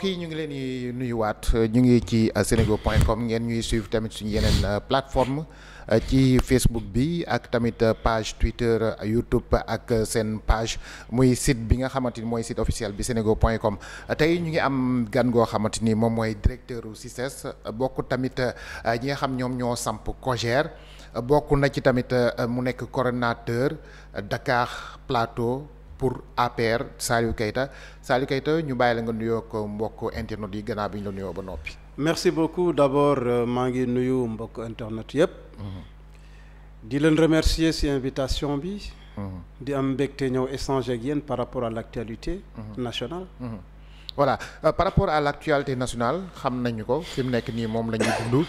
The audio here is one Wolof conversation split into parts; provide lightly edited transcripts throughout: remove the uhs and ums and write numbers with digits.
kii ñu ngi leen di nuyuwaat ñu ngi ci senego.com ngeen ñuy suivre tamit suñu yeneen plateforme ci Facebook bi ak tamit page Twitter YouTube ak seen page muy site bi nga xamante ni mooy site officiel bi senego.com tey ñu ngi am gan goo xamante ni moom mooy directeur u CICES bokk tamit ñi nga xam ñoom ñoo samp COJER bokk na ci tamit mu nekk coordonnateur Dakar Plateau pour APR Saliou Keita ñu bàyyi la nga nuyoo ko mbokk internet yi gannaaw bi ñu la nuyoo ba noppi. merci beaucoup d'abord maa ngi nuyu mbokk internet yëpp. di leen remercier ci invitation bi. di am mbégte ñëw échanger ak yéen par rapport à l'actualité nationale. Voilà par rapport à l'actualité nationale xam nañu ko fi mu nekk nii moom la ñuy dund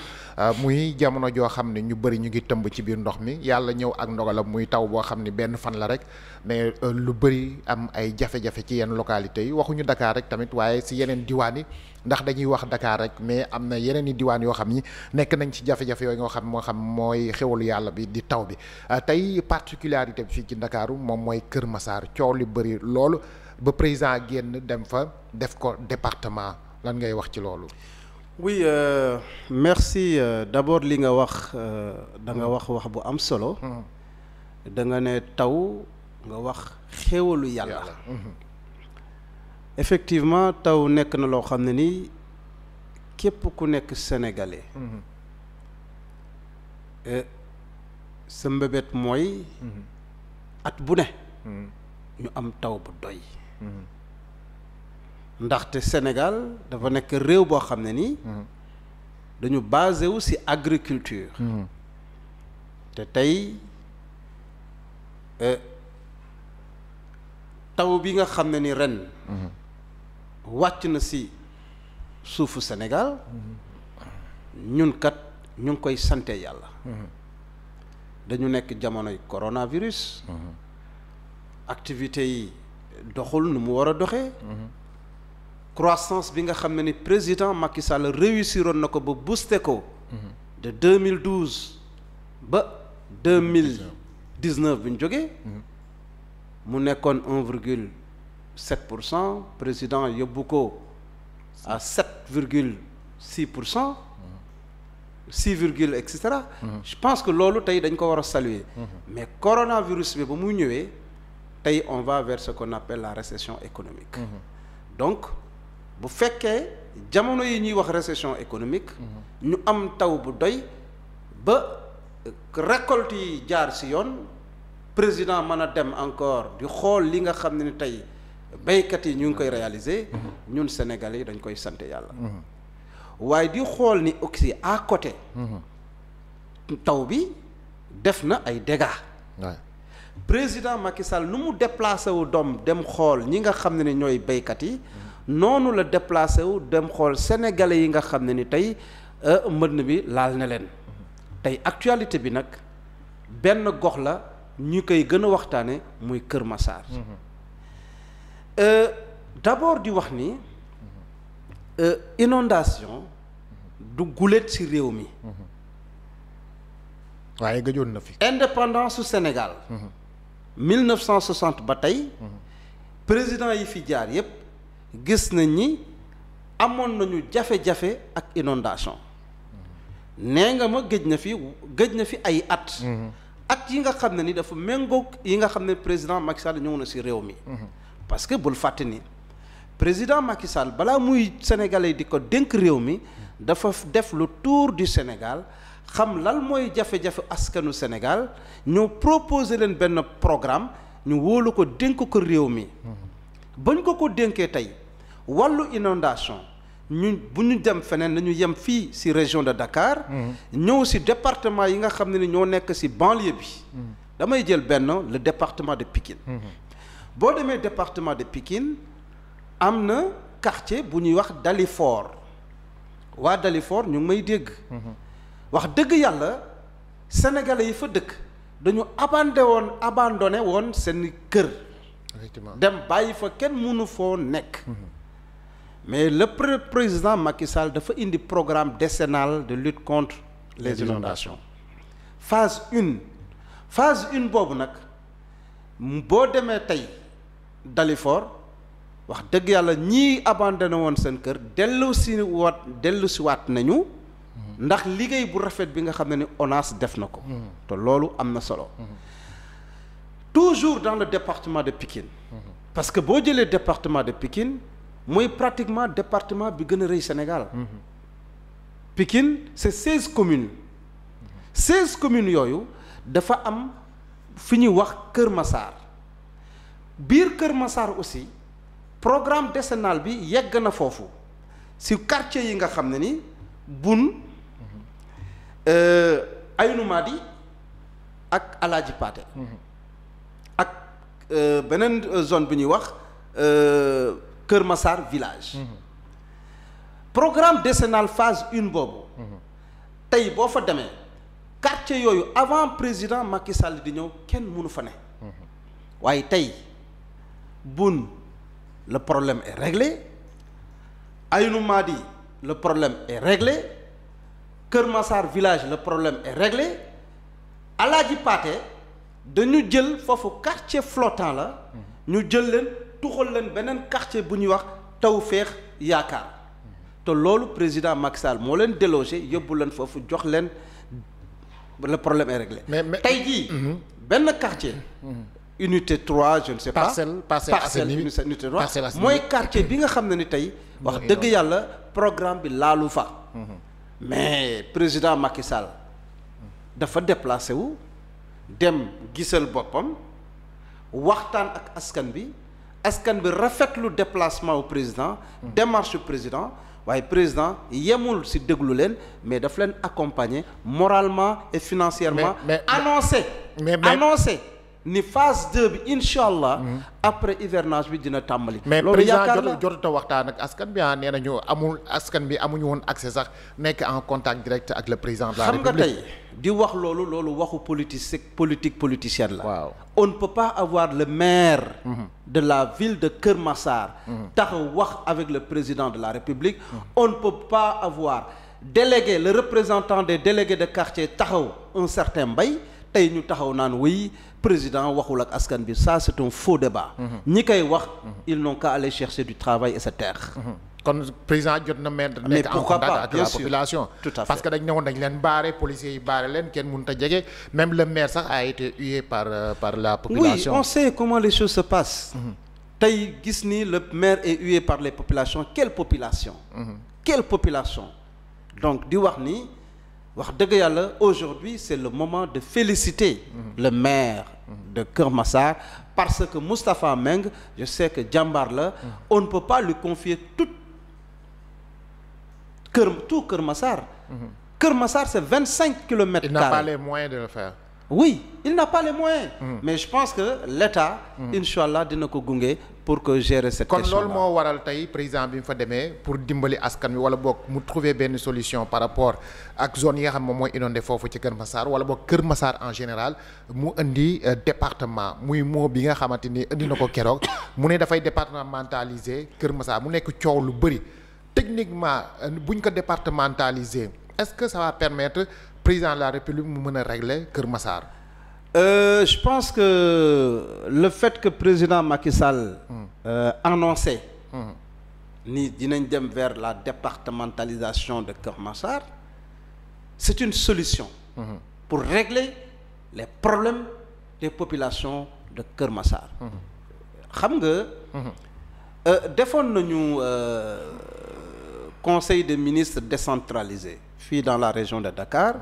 muy jamono joo xam ne ñu bëri ñu ngi tëmb ci biir ndox mi yàlla ñëw ak ndogalam muy taw boo xam ne benn fan la rek mais lu bëri am ay jafe-jafe ci yenn localités yi waxuñu Dakar rek tamit waaye si yeneen diwaan yi ndax dañuy wax Dakar rek mais am na yeneen i diwaan yoo xam ni nekk nañ ci jafe-jafe yooyu nga xam moo xam mooy xewalu yàlla bi di taw bi tey particularité bi fii ci Ndakaaru moom mooy Kër Massar coow li bëri loolu. ba président génn dem fa def ko département lan ngay wax ci loolu. oui merci d'abord li nga wax da nga wax bu am solo. da nga ne taw nga wax xéewalu yàlla. effectivement taw nekk na loo xam ne ni képp ku nekk sénégalais. sa mbébét mooy. at bu ne. ñu am taw bu doy. ndaxte Sénégal dafa nekk réew boo xam ne nii dañu basé wu ci agriculture te tey taw bi nga xam ne ni ren wàcc na ci suufu Sénégal ñun kat ñu ngi koy sante yàlla dañu nekk jamonoy coronavirus activités yi doxul nu mu war a doxee croissance bi nga xam ne ni président Macky Sall réussiroon na ko ba booster ko de 2012 ba 2019 bi ñu jógee mu nekkoon 1,7% président yóbbu ko à 7,6% 6 virgule et cetera. Je pense que loolu tey dañ ko war a saluer. Mais coronavirus bi ba muy ñëwee tey on va vers ce qu'on appelle la récession économique. Donc bu fekkee jamono yi ñuy wax récession économique. ñu am taw bu doy ba récolte yi jaar ci yoon président mën a dem encore di xool li nga xam ne ni tey béykat yi ñu ngi koy réaliser. ñun Sénégalais yi dañ koy sant yàlla. waaye di xool ni aussi à côté. taw bi def na ay dégâts. président Macky Sall nu mu déplacé wu doom dem xool ñi nga xam ne ni ñooy béykat yi noonu la déplacé wu dem xool sénégalais yi nga xam ne ni tey mbënn bi laal na leen tey actualité bi nag benn gox la ñu koy gën a waxtaane muy Kër Massar. D'abord di wax ni inondation du guléet ci réew mi. waaye gëjoon na fi. indépendance su Sénégal. 1960 ba tey. président yi fi jaar yépp gis nañ ni amoon nañu jafe-jafe ak inondation nee nga ma gëj na fi ay at. at yi nga xam ne ni dafa méngoog yi nga xam ne président Macky Sall ñëw na ci réew mi. parce que bul fàtte ni président Macky Sall balaa muy sénégalais di ko dénk réew mi dafa def le tour du Sénégal. xam lan mooy jafe-jafe askanu Sénégal ñu proposer leen benn programme ñu wóolu ko dénk ko réew mi bañ ko dénkee tey wàllu inondation ñu bu ñu dem feneen nañu yem fii ci région de Dakar ñëw ci département yi nga xam ne ni ñoo nekk ci banlieue bi damay jël benn le département de Pikine boo demee département de Pikine am na quartier bu ñuy wax Dalifort waa Dalifort ñu ngi may dégg wax dëgg yàlla sénégalais yi fa dëkk dañu abandonné woon seen kër. dem bàyyi fa kenn mënu foo nekk. mais le président Macky Sall dafa indi programme décennal de lutte contre les inondations. phase 1 boobu nag boo demee tey Dalifort wax dëgg yàlla ñii abandonné woon seen kër dellu si waat nañu ndax liggéey bu rafet bi nga xam ne ni ONAS def na ko te loolu am na solo toujours dans le département de Pikine parce que boo jëlee département de Pikine mooy pratiquement département bi gën a rëy Sénégal Pikine c'est 16 communes 16 communes yooyu dafa am fi ñuy wax Kër Massar biir Kër Massar aussi programme décennal bi yegg na foofu ci quartier yi nga xam ne ni Bun Aynou Mady ak Alaaji Paate ak beneen zone bi ñuy wax Kër Massar village programme décennal phase 1 boobu tey boo fa demee quartier yooyu avant président Macky Sall di ñëw kenn mënu fa ne waaye tey Bun le problème est réglé Aynou Mady le problème est réglé Kër Massar village le problème est réglé Alaaji Paate dañu jël foofu quartier flottant la ñu jël leen tuxal leen beneen quartier bu ñuy wax Tawfekh Yaakaar te loolu président Macky Sall moo leen délogé yóbbu leen foofu jox leen le problème est réglé. mais tey jii. benn quartier. unité 3 je ne sais pas. parcelle unité 3 mooy quartier bi nga xam ne ni tey. wax dëgg yàlla programme bi laalu fa. mais président Macky Sall dafa déplacé wu dem gisal boppam waxtaan ak askan bi rafetlu déplacement au président. démarche président. waaye président yemul ci déglu leen mais daf leen accompagner moralement et financièrement. annoncé ni phase 2 bi incha allah. après hivernage bi dina tàmbali. loolu yaakaar mais président jotut a waxtaan ak askan bi nee nañu askan bi amuñu woon accès sax nekk en contact direct ak le président de la République. xam nga tey di wax loolu waxu politique politicienne la. waaw on ne peut pas avoir le maire. de la ville de Kër Massar. taxaw wax avec le président de la République. on ne peut pas avoir délégué le représentant des délégués de quartier taxaw un certain Mbaye tey ñu taxaw naan oui président waxul ak askan bi ça c'est un faux débat. ñi koy wax ils n'ont qu'à aller chercher du travail et se taire. kon président jot na mettre nekk en contact ak la population. tout à fait parce que dañ ne woon dañ leen baare policiers yi baare leen kenn mënut a jege même le maire sax a été hué par la population. oui on sait comment les choses se passent. tey gis ni le maire est hué par les populations quelle population. quelle population. donc di wax ni wax dëgg yàlla aujourd'hui c'est le moment de féliciter le maire de Kër Massar parce que Moustapha Meng je sais que jàmbaar la on ne peut pas lui confier tout Kër Massar. Kër Massar c'est 25 kilomètres carrés. Il n'a pas les moyens de le faire. oui il n'a pas les moyens. mais je pense que l'État. Inch'Allah dina ko gunge pour que gérer cette question là. kon loolu moo waral tey président bi mu fa demee pour dimbali askan wi wala boog mu trouver benn solution par rapport ak zone yi nga xam moom mooy inondé foofu ci Kër Massar wala boog Kër Massar en général mu indi département muy moo bi nga xamante ni indi na ko keroog mu ne dafay départementaliser Kër Massar mu nekk coow lu bëri. techniquement buñ ko départementaliser est-ce que ça va permettre président de la République mu mën a régler Kër Massar. Je pense que le fait que président Macky Sall annoncé ni dinañ dem vers la départementalisation de Kër Massar c'est une solution pour régler les problèmes des populations de Kër Massar. xam nga defoon nañu conseil des ministres décentralisé fii dans la région de Dakar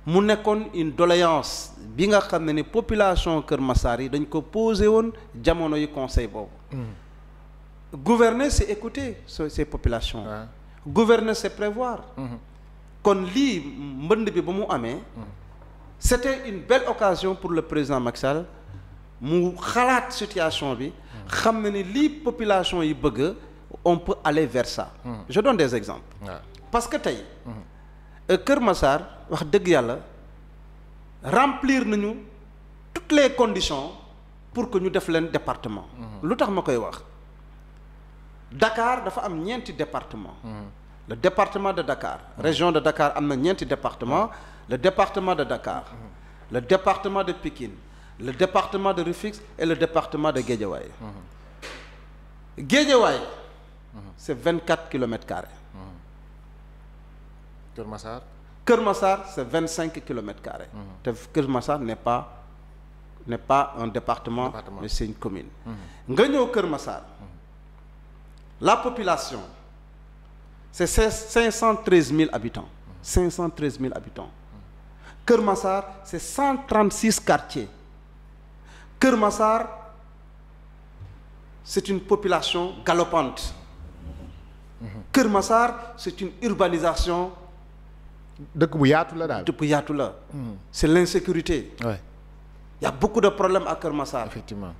mu nekkoon une doléance bi nga xam ne ni population Kër Massar yi dañ ko posé woon jamono yi conseil boobu. Gouverner c'est écouter ces populations. Gouverner c'est prévoir. kon lii mbënd bi ba mu amee. c'était une belle occasion pour le président Macky Sall mu xalaat situation bi. xam na ni lii population yi bëgg on peut aller vers ça. Je donne des exemples. parce que tey. Kër Massar wax dëgg yàlla remplir nañu toutes les conditions pour que ñu def leen département. lu tax ma koy wax. Dakar dafa am ñeenti département. Le département de Dakar. Région de Dakar am na ñeenti département. Le département de Dakar. Le département de Pikine. Le département de Rufisque et le département de Guédiawaye. Guédiawaye c'est 24 kilomètres carrés. Kër Massar. Kër Massar c'est 25 kilomètres carrés. te Kër Massar n'est pas un département mais c'est une commune. nga ñëw Kër Massar la population c'est 513 000 habitants. 513 000 habitants. Kër Massar c'est 136 quartiers. Kër Massar c'est une population galopante. Kër Massar c'est une urbanisation. dëkk bu yaatu la daal. dëkk bu yaatu la. c'est l'insécurité. Ouais. Il y a beaucoup de problèmes à Kër Massar. Effectivement.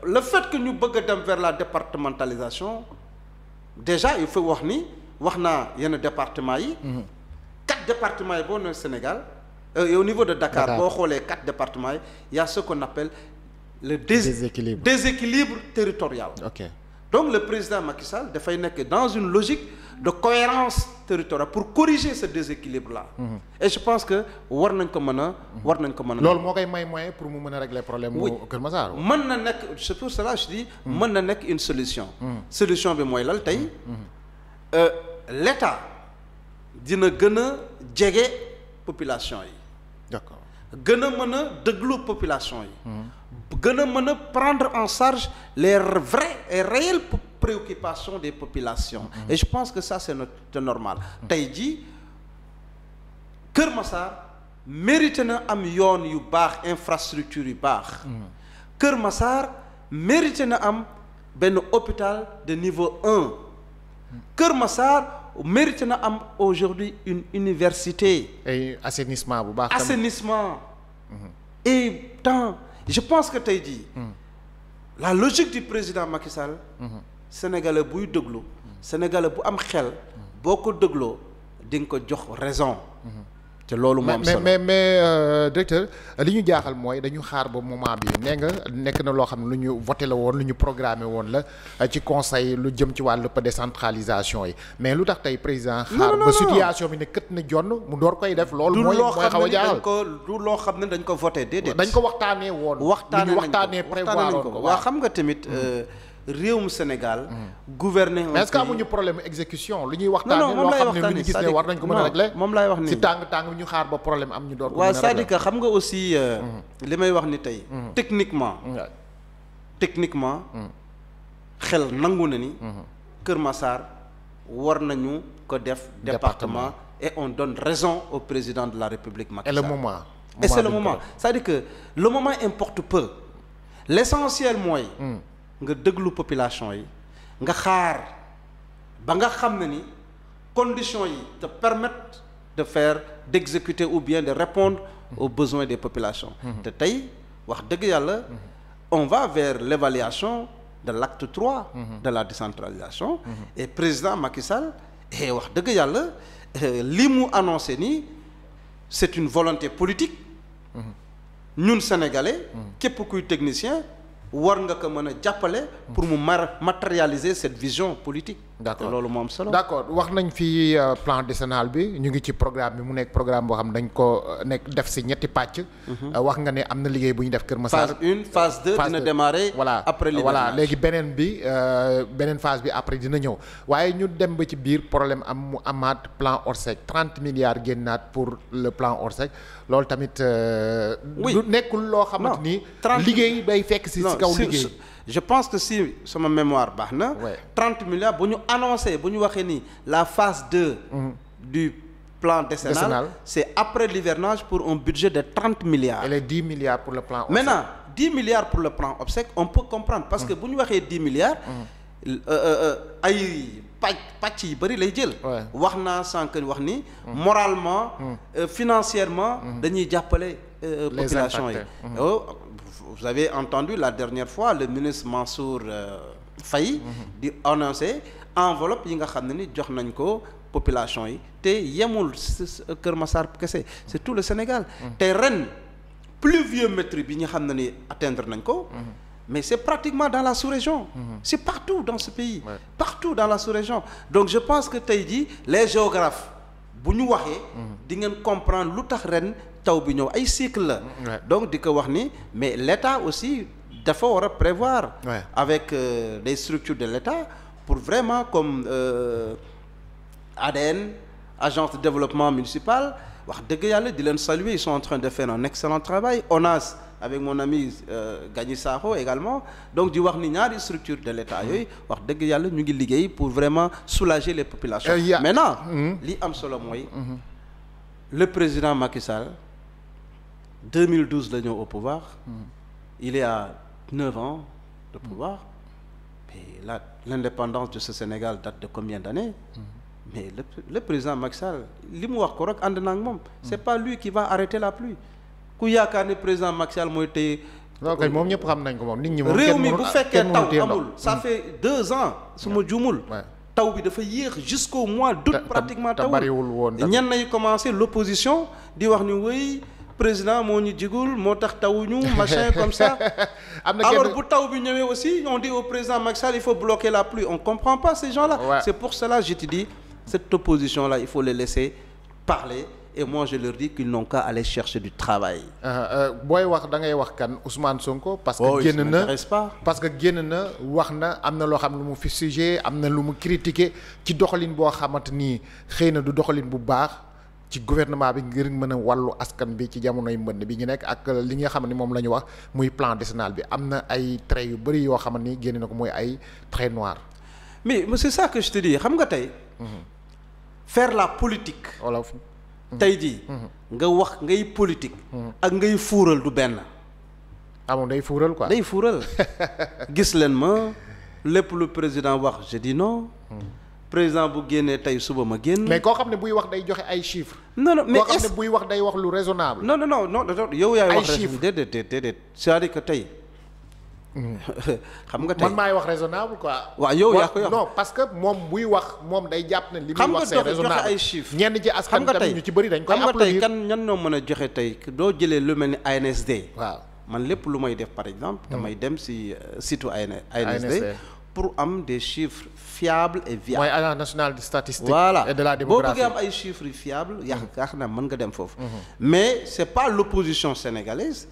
Le fait que ñu bëgg a dem vers la départementalisation déjà il faut wax naa yenn départements yi. 4 départements yi boo nee Sénégal au niveau de Dakar boo xoolee 4 départements yi y a ce qu'on appelle le déséquilibre territorial. Ok. Donc le président Macky Sall dafay nekk dans une logique de cohérence territoriale pour corriger ce déséquilibre là. Et je pense que war nañ ko mën a. loolu moo koy may moyen pour mu mën a régler problème mu Kër Massar. mën na nekk c'est pour cela je dis. mën na nekk une solution. solution bi mooy lal tey l'État dina gën a jege population yi. D'accord. gën a mën a déglu population yi. gën a mën a prendre en charge les vraies et réelles préoccupations des populations. Et je pense que ça c'est normal. tey jii Kër Massar mérité na am yoon yu baax infrastructure yu baax. Kër Massar mérité na am benn hôpital de niveau 1. Kër Massar mérité na am aujourd'hui une université. et assainissement bu baax. assainissement. et tant je pense que tey jii. la logique du président Macky Sall. sénégalais buy déglu. sénégalais bu am xel. boo ko dégloo di nga ko jox raison. te loolu moo am solo mais directeur li ñu jaaxal mooy dañu xaar ba moment bi nee nga nekk na loo xam ne lu ñu voté la woon lu ñu programmé woon la ci conseil lu jëm ci wàllu décentralisation yi mais lu tax tey président xaar ba situation bi ne kët na jonn mu door koy def loolu mooy xaw a jaaxal du loo xam ne dañ ko voté déedéet dañ ko waxtaanee woon waxtaanee prévoir woon ko waaw xam nga tamit réewum Sénégal. gouverner mais est-ce que amuñu problème exécution lu ñuy waxtaanee loo xam ne lu ñu gis ne war nañ ko mën a régler moom laay wax nii si tàng bi ñu xaar ba problème am ñu door ko mën a waaw régler c'est-à-dire que xam nga aussi li may wax ni tey techniquement xel nangu na ni Kër Massar war nañu ko def département et on donne raison au président de la République Macky Sall. Et c'est le moment c'est-à-dire que le moment importe peu l'essentiel mooy nga déglu population yi nga xaar ba nga xam ne ni conditions yi te permettent d'exécuter ou bien de répondre aux besoins des populations. te tey wax dëgg yàlla on va vers l'évaluation de l'acte 3 de la décentralisation. Et président Macky Sall et wax dëgg yàlla li mu annoncé nii c'est une volonté politique. ñun sénégalais. képp kuy technicien. war nga ko mën a jàppale pour mu matérialiser cette vision politique. d'accord loolu moom solo. d'accord wax nañ fi plan décennal bi ñu ngi ci programme bi mu nekk programme boo xam dañ ko nekk def si ñetti pàcc. wax nga ne am na liggéey bu ñu def Kër Massar. phase 1 phase 2 dina démarrer. voilà après l'hivernage. voilà léegi beneen phase bi après dina ñëw waaye ñu dem ba ci biir problème am mu amaat plan Orsec 30 milliards génnaat pour le plan Orsec loolu tamit. oui du nekkul loo xamante ni. liggéey day fekk si kaw liggéey. je pense que si sama mémoire baax na. 30 milliards bu ñu annoncé bu ñu waxee ni la phase 2. du plan décennal c'est après l'hivernage pour un budget de 30 milliards. et les 10 milliards pour le plan Orsec. maintenant 10 milliards pour le plan Orsec on peut comprendre parce que bu ñu waxee 10 milliards. ay pàcc yi bëri lay jël. wax naa sànq wax ni. moralement. financièrement. dañuy jàppale. population yi. Vous avez entendu la dernière fois le ministre Mansour Faye di annoncer enveloppe yi nga xam ne ni jox nañ ko population yi te yemul Kër Massar kese c'est tout le Sénégal. te ren pluviométrie bi ñu xam ne ni atteindre nañ ko. mais c'est pratiquement dans la sous-région. c'est partout dans ce pays. partout dans la sous-région donc je pense que tey jii les géographes bu ñu waxee. di ngeen comprendre lu tax ren. taw bi ñëw ay cycle la donc di ko wax ni mais l'État aussi dafa war a prévoir Ouais. avec les structures de l'État pour vraiment comme ADN agence de développement municipal wax dëgg yàlla di leen saluer ils sont en train de faire un excellent travail ONAS avec mon ami Gagny Sakho également donc di wax ni ñaari structure de l'État yooyu wax dëgg yàlla ñu ngi liggéey pour vraiment soulager les populations maintenant li am solo mooy le président Macky Sall 2012 la ñëw au pouvoir il est à 9 ans de pouvoir et là l'indépendance de ce Sénégal date de combien d'années mais le président Macky Sall li mu wax ko rek ànd na ak moom c'est pas lui qui va arrêter la pluie ku yaakaar ne président Macky Sall mooy tey loolu kay moom ñëpp xam nañ ko moom nit ñi moom réew mi bu fekkee taw amul ça fait 2 ans su ma juumul taw bi dafa yéex jusqu'au mois d'août pratiquement tawul bariwul woon ñenn nañu commencé l'opposition di wax ni wéy président moo ñu jigul moo tax tawuñu machin comme ça alors bu taw bi ñëwee aussi on dit au président Macky Sall il faut bloquer la pluie on comprend pas ces gens-là c'est pour cela je te dis cette opposition-là il faut les laisser parler et moi je leur dis qu'ils n'ont qu'à aller chercher du travail. booy wax da ngay wax kan Ousmane Sonko. parce que génn na parce que génn na wax na am na loo xam ne lu mu fi sujet am na lu mu critiqué ci doxalin boo xamante ni xëy na du doxalin bu baax ci gouvernement bi ngir mën a wàllu askan bi ci jamonoy mbënd bi ñu nekk ak li nga xam ne moom la ñu wax muy plan décennal bi am na ay traits yu bëri yoo xam ni génn na ko mooy ay traits noirs. mais c'est ça que je te dis xam nga tey. faire la politique. voilà. tey jii. nga wax ngay politique. ak ngay fuural du benn. amoon day fuural quoi. day fuural gis leen ma lépp lu président wax je dis non. président bu génnee tey suba ma génn. mais koo xam ne buy wax day joxe ay chiffres. non non mais koo xam ne buy wax day wax lu raisonnable. non non non non yow yaay wax. ay chiffres déedéet c'est-à-dire que tey. xam nga tey man maay wax raisonnable quoi. waaw yow yaa koy wax non parce que moom buy wax moom day jàpp ne li muy wax c'est raisonnable joxe ay chiffres. ñenn ci askan tamit ñu ci bëri dañ koy xam nga tey applaudir. kan ñan ñoo mën a joxe tey doo jëlee lu mel ni ANSD. waaw man lépp lu may def par exemple. damay dem si site ANSD pour am des chiffres fiables et viables. mooy agence nationale de statistique. voilà et de la démographie. boo bëggee am ay chiffres fiables. yaakaar naa mën nga dem foofu. mais c'est pas l'opposition sénégalaise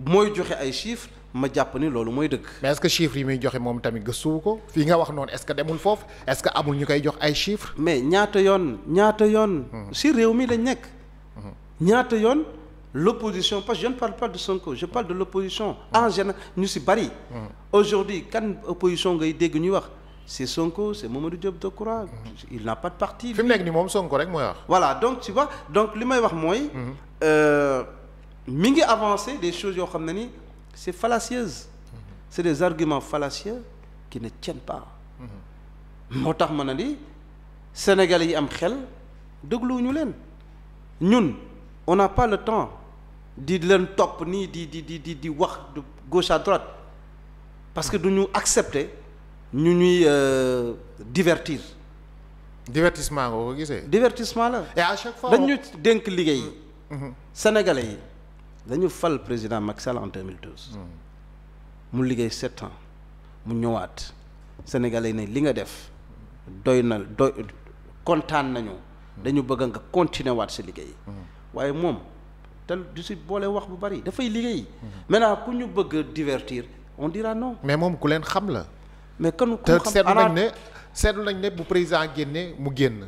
mooy joxe ay chiffres. ma jàpp ni loolu mooy dëgg. mais est-ce que chiffres yi muy joxe moom tamit gëstuwu ko fii nga wax noonu est-ce que demul foofu est-ce que amul ñu koy jox ay chiffres. mais ñaata yoon si réew mi lañ nekk. ñaata yoon l'opposition parce que je ne parle pas de Sonko je parle de l'opposition en général ñu si bari. aujourd'hui kan opposition ngay dégg ñuy wax c'est Sonko c'est Mamadou Diop Decroix. il n'a pas de parti. fi mu nekk nii moom Sonko rek mooy wax. voilà donc tu vois donc li may wax mooy. mi ngi avancer des choses yoo xam ne ni. c'est fallacieuse c'est des arguments fallacieux qui ne tiennent pas moo tax ma ne ni Sénégalais yi am xel dégluwuñu leen ñun on n'a pas le temps di leen topp nii di wax de gauche à droite parce que du ñu accepter ñu ñuy divertir. divertissement nga ko gisee. divertissement la. et à chaque fois dañu dénk liggéey. Sénégalais yi. dañu fal président Macky Sall en 2012. mu liggéey 7 ans mu ñëwaat Sénégalais ne li nga def doy na kontaan nañu. dañu bëgg nga continuer waat sa liggéey. waaye moom te du si boole wax bu bari dafay liggéey. maintenant ku ñu bëgg a divertir on dira non. mais moom ku leen xam la. mais kan ku te xam seetlu nañ ne bu président génne mu génn.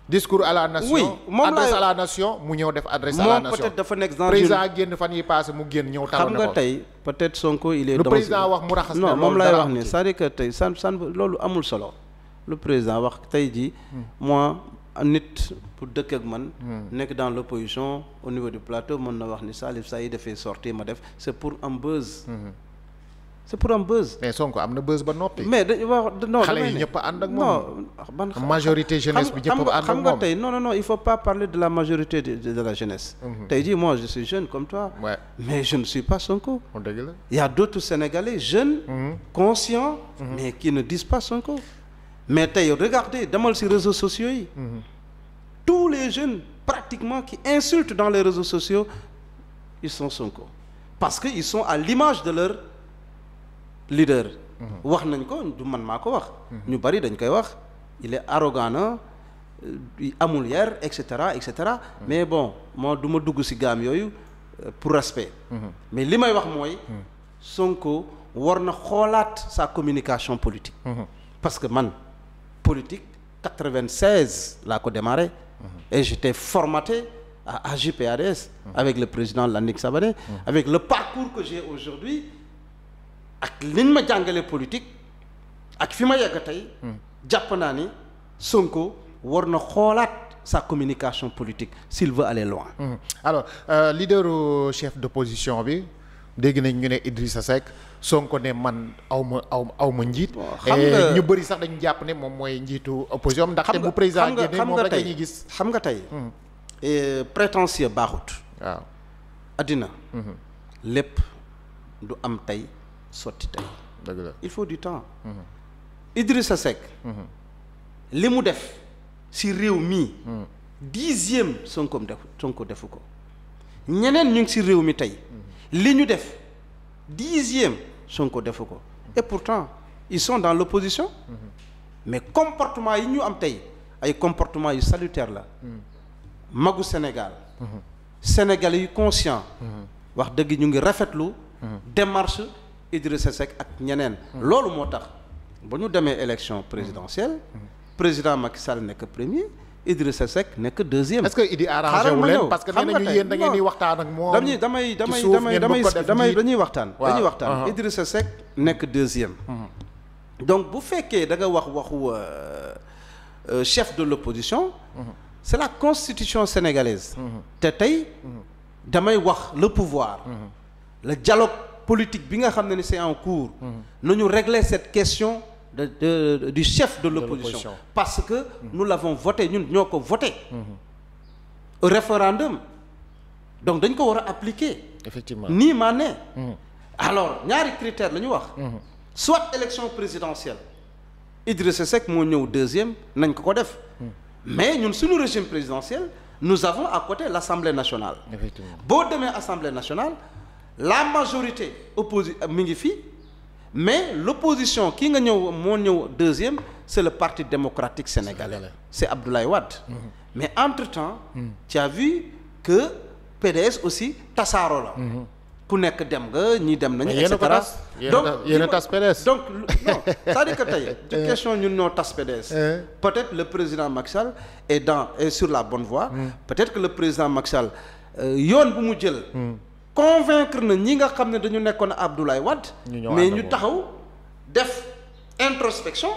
discours à la nation. oui moom adresse à la nation mu ñëw def adresse à la nation. moom peut-être dafa nekk dans président génn fan yi passé mu génn ñëw. taw xam nga tey peut-être Sonko il est. lu président wax mu raxas. non moom lay wax ni c'est-à-dire que tey san loolu amul solo. lu président wax tey jii. moi nit pour dëkk ak man. nekk dans l'opposition au niveau du plateau mën na wax ni Salif saa yi dafay sortir ma def c'est pour un buzz. c'est pour un buzz. mais Sonko am na buzz ba noppi. mais dañu wax non xale yi ñëpp ànd ak moom. ban majorité jeunesse bi ñëpp ànd ak xam moom. nga tey non il faut pas parler de la majorité de la jeunesse. tey jii moi je suis jeune comme toi. Ouais. mais je ne suis pas Sonko. dëgg la. il y a d'autres Sénégalais jeunes. conscients. mais qui ne disent pas Sonko. mais tey regardez demal ci réseaux sociaux yi. tous les jeunes pratiquement qui insultent dans les réseaux sociaux ils sont Sonko parce que ils sont à l'image de leur leader. wax nañ ko du man maa ko wax. ñu bari dañ koy wax il est arrogant na amul yar et cetera et cetera. mais bon moo du ma dugg ci gaam yooyu pour respect. mais li may wax mooy. Sonko war na xoolaat sa communication politique. Parce que man politique 96 laa ko démarré. Et j'étais formaté à AJ/PADS avec le président Landing Savané, avec le parcours que j'ai aujourd'hui ak liñ ma jàngale politique ak fi ma yegg tey. jàpp naa ni Sonko war na xoolaat sa communication politique s'il veut aller loin. Alors leaderu chef d'opposition bi dégg nañ ñu ne Idrissa Seck Sonko ne man aw ma njiit. xam nga ñu bëri sax dañu jàpp ne moom mooy njiitu opposition ndaxte bu président génne moom rek la ñuy gis. xam nga tey prétentieux baaxut. waaw addina. lépp du am tey sotti tey. dëgg la il faut du temps. Idrissa Seck. li mu def si réew mii. 10e Sonko defu ko. ñeneen ñu ngi si réew mi tey. li ñu def 10e Sonko defu ko. et pourtant ils sont dans l'opposition. mais comportement yi ñu am tey ay comportement yu salutaire la. magu Sénégal. Sénégalais yu conscient. wax dëgg ñu ngi rafetlu. démarche Idrissa Seck ak ñeneen. loolu moo tax ba ñu demee élection présidentielle. président Macky Sall nekk premier. Idrissa Seck nekk deuxième. est-ce que Idi arrangé wu leen parce que nee nañu yéen da ngeen di waxtaan ak moom. dañuy waxtaan. dañuy waxtaan Idrissa Seck nekk deuxième. donc bu fekkee da nga waxu chef de l'opposition. c'est la constitution sénégalaise. te tey damay wax le pouvoir. le dialogue politique bi nga xam ne ni c'est en cours. nañu régler cette question. du chef de l'opposition parce que nous l'avons voté ñun ñoo ko voté au référendum donc dañ ko war a appliquer effectivement nii maa ne alors ñaari critères la ñu wax soit élection présidentielle Idrissa Seck moo ñëw deuxième nañ ko def mais ñun suñu régime présidentiel nous avons à côté l'Assemblée nationale effectivement boo demee Assemblée nationale la majorité mi ngi fii mais l'opposition ki nga ñëw moo ñëw deuxième c'est le Parti démocratique sénégalais c'est Abdoulaye Wade mais entre-temps tu as vu que PDS aussi tasaaroo la ku nekk dem nga ñi dem nañu et cetera donc yéen a tas PDS donc non c'est-à-dire que tey ci question ñun ñoo tas PDS peut-être le président Macky Sall est sur la bonne voie peut-être que le président Macky Sall yoon bu mu jël convaincre na ñi nga xam ne dañu nekkoon Abdoulaye Wade mais ñu taxaw def introspection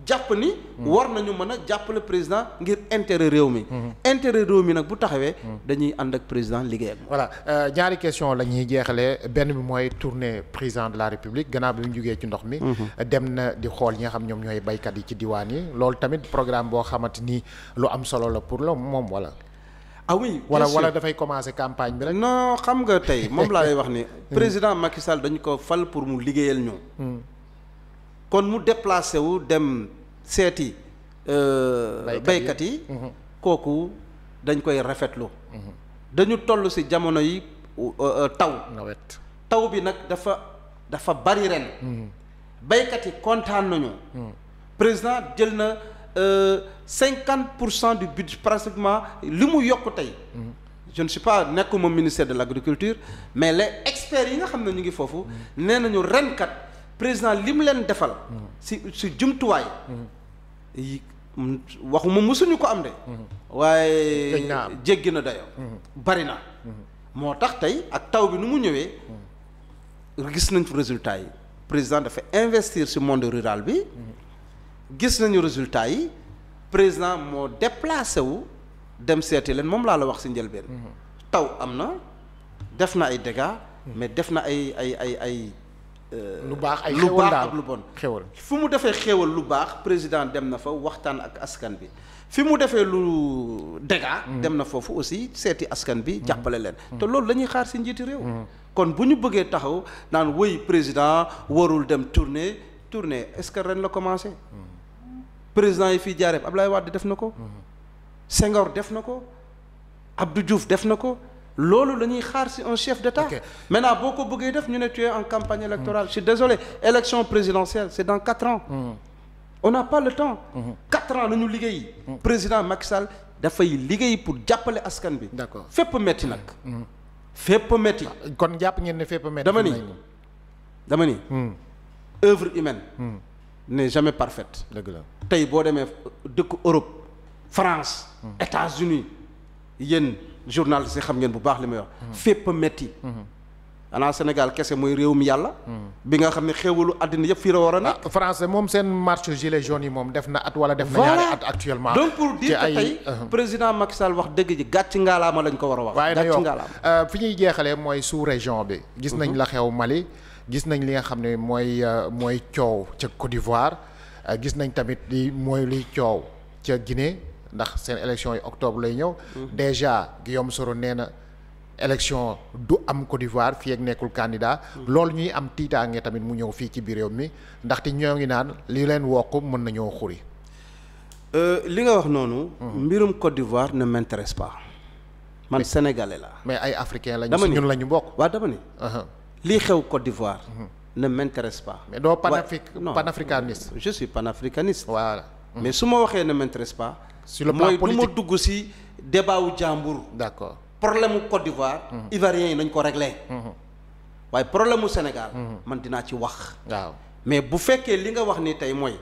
jàpp ni war nañu mën a jàppale président ngir intérêt réew mi intérêt réew mi nag bu taxawee dañuy ànd ak président liggéey ak voilà ñaari question la ñuy jeexalee benn bi mooy tournée président de la République gannaaw bi mu jógee ci ndox mi dem na di xool ñi nga xam ñoom ñooy baykat yi ci diwaan yi loolu tamit programme boo xamante ni lu am solo la pour la moom wala ah oui wala dafay commencer campagne bi rek. non xam nga tey moom laa lay wax ni. président Macky Sall dañu ko fal pour mu liggéeyal ñu. kon mu déplacé wu dem seeti. baykat yi kooku dañ koy rafetlu. dañu toll ci jamono yi taw. nawet taw bi nag dafa bari ren. baykat yi kontaan nañu. président jël na. 50% du budget pratiquement li mu yokk tey je ne suis pas nekkuma ministère de l'agriculture mais les experts yi nga xam ne ñu ngi foofu nee nañu ren kat président li mu leen defal si jumtuwaay yi waxuma mësuñu ko am de waaye jéggi na dayo bari na moo tax tey ak taw bi nu mu ñëwee gis nañ fi résultat yi président dafa investir ci monde rural bi gis nañu résultat yi président moo déplacé wu dem seeti leen moom laa la wax ci njëlbeen taw am na def na ay dégâts mais def na ay lu baax ay lu baax ak lu bon xewal fu mu defee xewal lu baax président dem na fa waxtaan ak askan bi fi mu defee lu dégâts dem na foofu aussi seeti askan bi jàppale leen te loolu la ñuy xaar ci njiiti réew kon bu ñu bëggee taxaw naan woy président warul dem tournée est-ce que ren la commencé président yi fii jaareeb Abdoulaye Wade def na ko Senghor def na ko Abdou Diouf def na ko loolu la ñuy xaar ci un chef d'État maintenant boo ko bëggee def ñu ne tu es en campagne électorale je suis désolé élection présidentielle c'est dans 4 ans on n'a pas le temps 4 ans nañu liggéey président Macky Sall dafay liggéey pour jàppale askan bi d'accord fépp metti nag fépp metti kon jàpp ngeen ne fépp metti dama ni œuvre humaine n'est jamais parfaite. dëgg la tey boo demee dëkk Europe France États-Unis yéen journalistes yi xam ngeen bu baax li may wax fépp a metti xanaa Sénégal kese mooy réewum yàlla bi nga xam ne xéewalu àddina yëpp fii la war a nekk. France moom seen marche gilet jaune yi moom def na at wala def na ñaari at actuellement. donc pour dire que tey président Macky Sall wax dëgg ji gàcc ngaalaama lañ ko war a wax. waaye gàcc nag ngaalaama fi ñuy jeexalee mooy sous région bi. gis nañ la xew Mali gis nañ li nga xam ne mooy coow ca Côte d'Ivoire gis nañ tamit li mooy liy coow ca Guinée ndax seen élection yi octobre lay ñëw. déjà Guillaume Soro nee na. élection du am Côte d'Ivoire fii ak nekkul candidat loolu ñuy am tiitaange tamit mu ñëw fii ci biir réew mi ndaxte ñoo ngi naan li leen wokk mën nañoo xuri. li nga wax noonu. mbirum Côte d'Ivoire ne m'intéresse pas. man sénégalais la. mais ay africain lañu. dama ni ñun la ñu bokk. waaw dama ni. lii xew Côte d'Ivoire. ne m'intéresse pas. mais doo panafricaniste. je suis panafricaniste. voilà. mais su ma waxee ne m'intéresse pas. sur le plan politique mooy du ma dugg ci débat wu jàmbur. d'accord. problème mu Côte d'Ivoire. Ivoiriens yi nañ ko réglé. waaye problème mu Sénégal. man dinaa ci wax. waaw mais bu fekkee li nga wax ni tey mooy.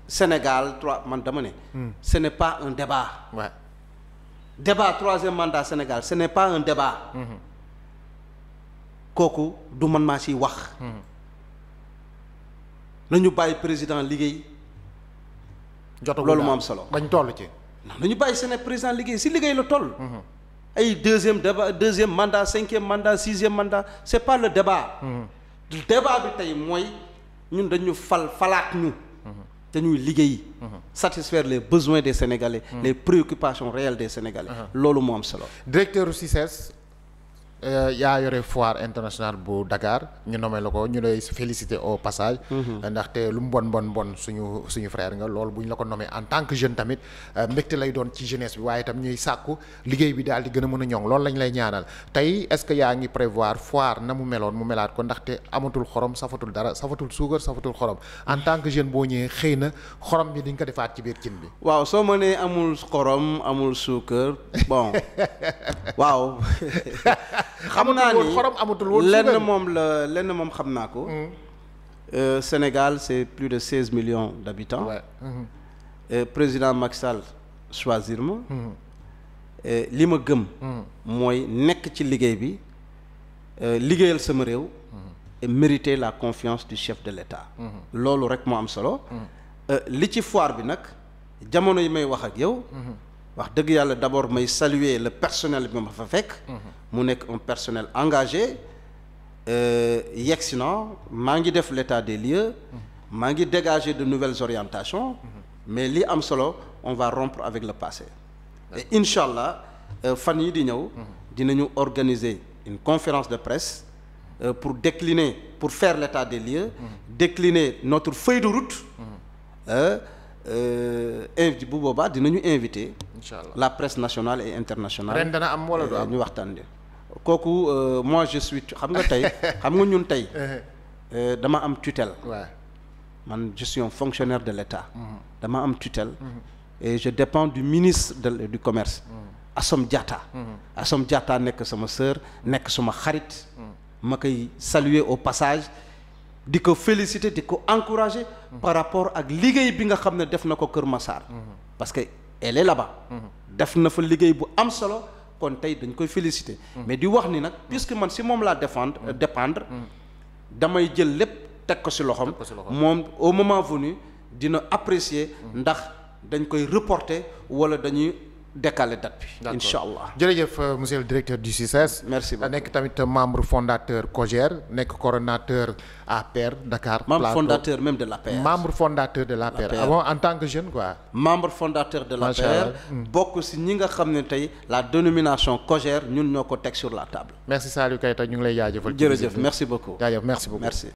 Sénégal man dama ne. ce n'est pas un débat. ouais. débat troisième mandat Sénégal ce n'est pas un débat. kooku du man maa ciy wax. nañu bàyyi président liggéey. jotagul loolu moo am solo. bañ toll ci. non nañu bàyyi Sénégal président liggéey si liggéey la toll. ay deuxième mandat 5e mandat 6e mandat c'est pas le débat. débat bi tey mooy ñun dañu falaat ñu. dañuy liggéey. satisfaire les besoins des Sénégalais. les préoccupations réelles des Sénégalais. loolu moo am solo. directeur u CICES yaa yore foire internationale bu Dakar ñu nommé la ko ñu lay féliciter au passage. ndaxte lu mu bon suñu frère nga loolu bu ñu la ko nommé en tant que jeune tamit mbégte lay doon ci jeunesse bi waaye itam ñuy sàkku liggéey bi daal di gën a mën a ñoŋ loolu lañ lay ñaanal tey est-ce que yaa ngi prévoir foire na mu meloon mu melaat ko ndaxte amatul xorom safatul dara safatul suukar safatul xorom en tant que jeune boo ñëwee xëy na xorom bi di nga ko defaat ci biir cin bi. waaw soo ma nee amul xorom amul suukar bon waaw. xam naa ni xorom amatul woon lenn moom xam naa ko. Sénégal c'est plus de 16 millions d'habitants. Ouais. Président Macky Sall choisir ma. li ma gëm. mooy nekk ci liggéey bi liggéeyal sama réew. et mériter la confiance du chef de l'État. loolu rek moo am solo. li ci foire bi nag jamono yi may wax ak yow. wax dëgg yàlla d'abord may saluer le personnel bi ma fa fekk. mu nekk un personnel engagé. yegsi na maa ngi def l'état des lieux. maa ngi dégager de nouvelles orientations. mais li am solo on va rompre avec le passé. et incha allah fan yi di ñëw. dinañu organiser une conférence de presse. pour décliner pour faire l'état des lieux. décliner notre feuille de route. bu boobaa dinañu inviter. inchallah la presse nationale et internationale. ren dana am wala du am ñu waxtaan kooku moi je suis xam nga tey xam nga ñun tey. dama am tutelle. waaw man je suis un fonctionnaire de l'État. dama am tutelle. et je dépends du ministre du commerce. Assome Diatta. Assome Diatta nekk sama sœur nekk sama xarit. ma koy saluer au passage. di ko féliciter di ko encourager. par rapport ak liggéey bi nga xam ne def na ko Kër Massar. parce que elle est là-bas. def na fa liggéey bu am solo kon tey dañ koy féliciter. mais di wax ni nag puisque man si moom laa dépendre. damay jël lépp teg ko si loxoom. moom au moment venu dina apprécier. ndax dañ koy reporter wala dañuy décaler date bi. incha allah jërëjëf monsieur le directeur du CICES. merci beaucoup nekk tamit membre fondateur COJER nekk coordonnateur APR Dakar. membre fondateur même de l'APR. membre fondateur de l'APR. avant en tant que jeune quoi. membre fondateur de l'APR. bokk si ñi nga xam ne tey la dénomination COJER ñun ñoo ko teg sur la table. merci Saliou Keita ñu ngi lay jaajëfal. jërëjëf merci beaucoup. jaajëf merci beaucoup merci.